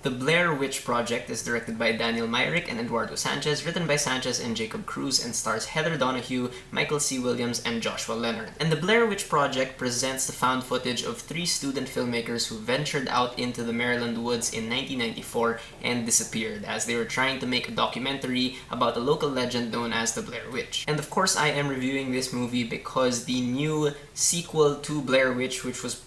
The Blair Witch Project is directed by Daniel Myrick and Eduardo Sanchez, written by Sanchez and Jacob Cruz, and stars Heather Donahue, Michael C. Williams, and Joshua Leonard. And the Blair Witch Project presents the found footage of three student filmmakers who ventured out into the Maryland woods in 1994 and disappeared as they were trying to make a documentary about a local legend known as the Blair Witch. And of course, I am reviewing this movie because the new sequel to Blair Witch, which was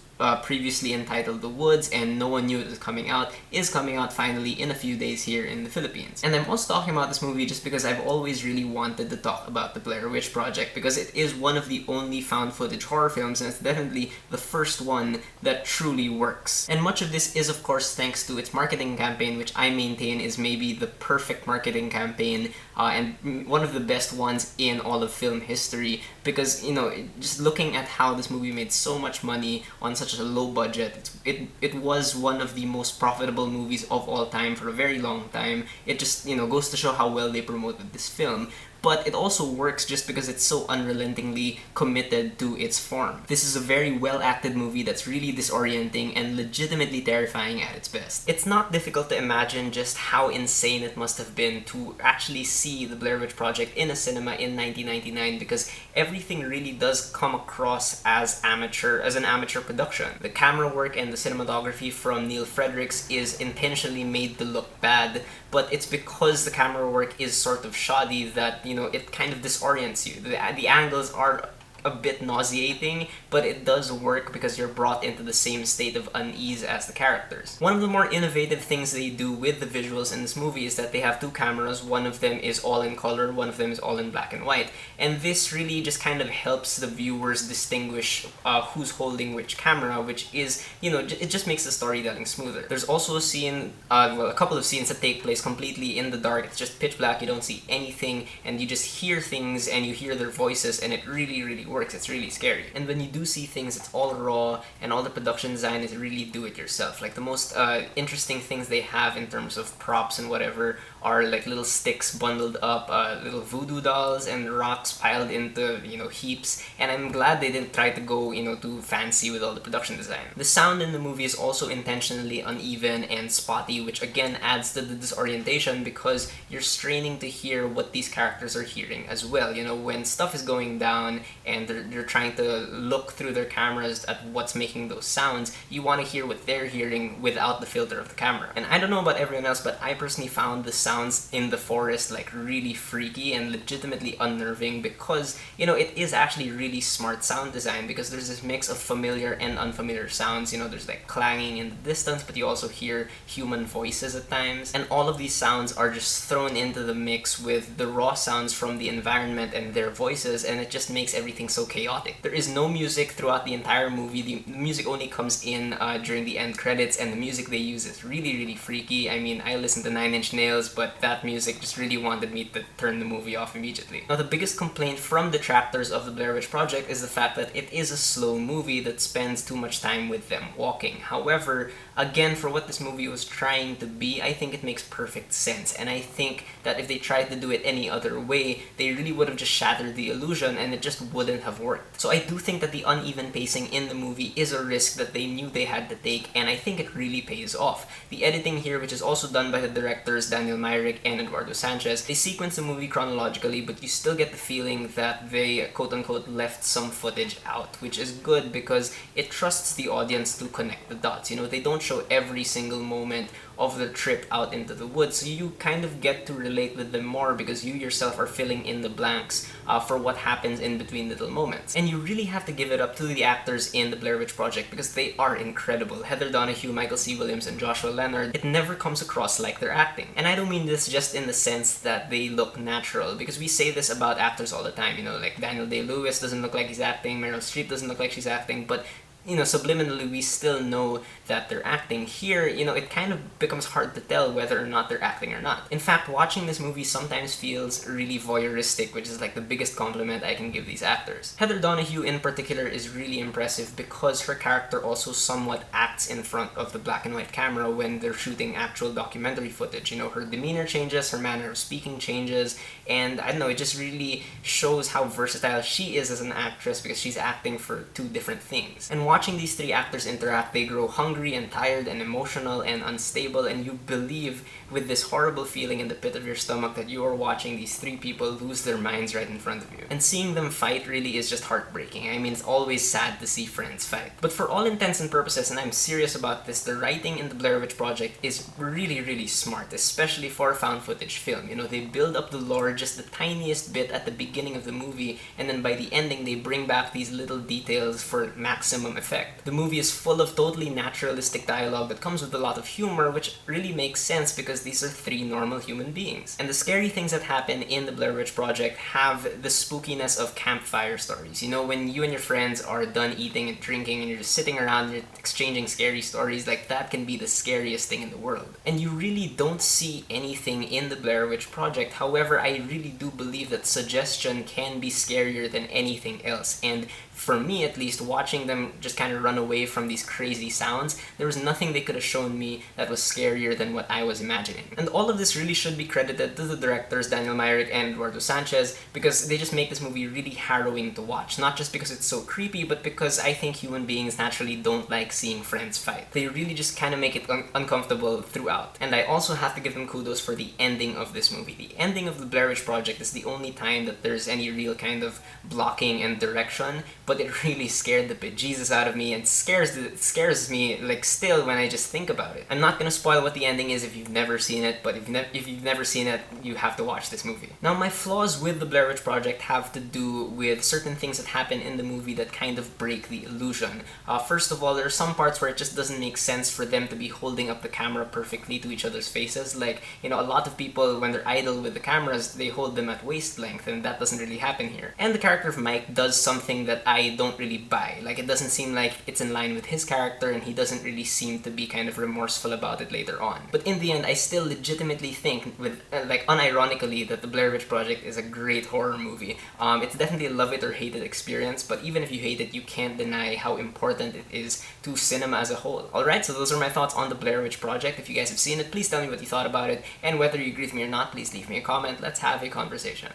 previously entitled The Woods and no one knew it was coming out, is coming out finally in a few days here in the Philippines. And I'm also talking about this movie just because I've always really wanted to talk about the Blair Witch Project, because it is one of the only found footage horror films, and it's definitely the first one that truly works. And much of this is of course thanks to its marketing campaign, which I maintain is maybe the perfect marketing campaign and one of the best ones in all of film history, because, you know, just looking at how this movie made so much money on such a low budget, it was one of the most profitable movies of all time for a very long time. It just, you know, goes to show how well they promoted this film. But it also works just because it's so unrelentingly committed to its form. This is a very well-acted movie that's really disorienting and legitimately terrifying at its best. It's not difficult to imagine just how insane it must have been to actually see the Blair Witch Project in a cinema in 1999, because everything really does come across as an amateur production. The camera work and the cinematography from Neil Fredericks is intentionally made to look bad, but it's because the camera work is sort of shoddy that, you know, it kind of disorients you. The angles are a bit nauseating, but it does work because you're brought into the same state of unease as the characters. One of the more innovative things they do with the visuals in this movie is that they have two cameras. One of them is all in color, one of them is all in black and white. And this really just kind of helps the viewers distinguish who's holding which camera, which is, you know, it just makes the storytelling smoother. There's also a scene, well, a couple of scenes that take place completely in the dark. It's just pitch black, you don't see anything, and you just hear things and you hear their voices, and it really works. It's really scary. And when you do see things, it's all raw, and all the production design is really do-it-yourself. Like, the most interesting things they have in terms of props and whatever are like little sticks bundled up, little voodoo dolls, and rocks piled into, you know, heaps. And I'm glad they didn't try to go, you know, too fancy with all the production design. The sound in the movie is also intentionally uneven and spotty, which again adds to the disorientation because you're straining to hear what these characters are hearing as well. You know, when stuff is going down and they're trying to look through their cameras at what's making those sounds, you want to hear what they're hearing without the filter of the camera. And I don't know about everyone else, but I personally found the sounds in the forest like really freaky and legitimately unnerving, because, you know, it is actually really smart sound design, because there's this mix of familiar and unfamiliar sounds. You know, there's like clanging in the distance, but you also hear human voices at times, and all of these sounds are just thrown into the mix with the raw sounds from the environment and their voices, and it just makes everything so chaotic. There is no music throughout the entire movie. The music only comes in during the end credits, and the music they use is really freaky. I mean, I listen to Nine Inch Nails, but that music just really wanted me to turn the movie off immediately. Now, the biggest complaint from detractors of the Blair Witch Project is the fact that it is a slow movie that spends too much time with them walking. However, again, for what this movie was trying to be, I think it makes perfect sense, and I think that if they tried to do it any other way, they really would have just shattered the illusion, and it just wouldn't have worked. So I do think that the uneven pacing in the movie is a risk that they knew they had to take, and I think it really pays off. The editing here, which is also done by the directors Daniel Myrick and Eduardo Sanchez, they sequence the movie chronologically, but you still get the feeling that they quote-unquote left some footage out, which is good because it trusts the audience to connect the dots. You know, they don't show every single moment of the trip out into the woods, so you kind of get to relate with them more because you yourself are filling in the blanks for what happens in between little moments. And you really have to give it up to the actors in the Blair Witch Project because they are incredible. Heather Donahue, Michael C. Williams, and Joshua Leonard, it never comes across like they're acting. And I don't mean this just in the sense that they look natural, because we say this about actors all the time, you know, like Daniel Day-Lewis doesn't look like he's acting, Meryl Streep doesn't look like she's acting, but, you know, subliminally we still know that they're acting. Here, you know, it kind of becomes hard to tell whether or not they're acting or not. In fact, watching this movie sometimes feels really voyeuristic, which is like the biggest compliment I can give these actors. Heather Donahue in particular is really impressive because her character also somewhat acts in front of the black and white camera when they're shooting actual documentary footage. You know, her demeanor changes, her manner of speaking changes, and I don't know, it just really shows how versatile she is as an actress because she's acting for two different things. And watching these three actors interact, they grow hungry and tired and emotional and unstable, and you believe with this horrible feeling in the pit of your stomach that you are watching these three people lose their minds right in front of you. And seeing them fight really is just heartbreaking. I mean, it's always sad to see friends fight. But for all intents and purposes, and I'm serious about this, the writing in the Blair Witch Project is really smart, especially for a found footage film. You know, they build up the lore just the tiniest bit at the beginning of the movie, and then by the ending they bring back these little details for maximum effect. The movie is full of totally naturalistic dialogue that comes with a lot of humor, which really makes sense because these are three normal human beings. And the scary things that happen in the Blair Witch Project have the spookiness of campfire stories. You know, when you and your friends are done eating and drinking and you're just sitting around and you're exchanging scary stories, like that can be the scariest thing in the world. And you really don't see anything in the Blair Witch Project. However, I really do believe that suggestion can be scarier than anything else. And for me at least, watching them just kind of run away from these crazy sounds, there was nothing they could have shown me that was scarier than what I was imagining. And all of this really should be credited to the directors Daniel Myrick and Eduardo Sanchez, because they just make this movie really harrowing to watch. Not just because it's so creepy, but because I think human beings naturally don't like seeing friends fight. They really just kind of make it uncomfortable throughout. And I also have to give them kudos for the ending of this movie. The ending of the Blair Witch Project is the only time that there's any real kind of blocking and direction, but it really scared the bejesus out of me and scares me like still when I just think about it. I'm not gonna spoil what the ending is if you've never seen it, but if you've never seen it, you have to watch this movie. Now, my flaws with the Blair Witch Project have to do with certain things that happen in the movie that kind of break the illusion. First of all, there are some parts where it just doesn't make sense for them to be holding up the camera perfectly to each other's faces. Like, you know, a lot of people, when they're idle with the cameras, they hold them at waist length, and that doesn't really happen here. And the character of Mike does something that I don't really buy. Like, it doesn't seem like it's in line with his character, and he doesn't really seem to be kind of remorseful about it later on. But in the end, I still legitimately think, with like unironically, that the Blair Witch Project is a great horror movie. It's definitely a love it or hate it experience, but even if you hate it, you can't deny how important it is to cinema as a whole. Alright, so those are my thoughts on the Blair Witch Project. If you guys have seen it, please tell me what you thought about it, and whether you agree with me or not, please leave me a comment. Let's have a conversation.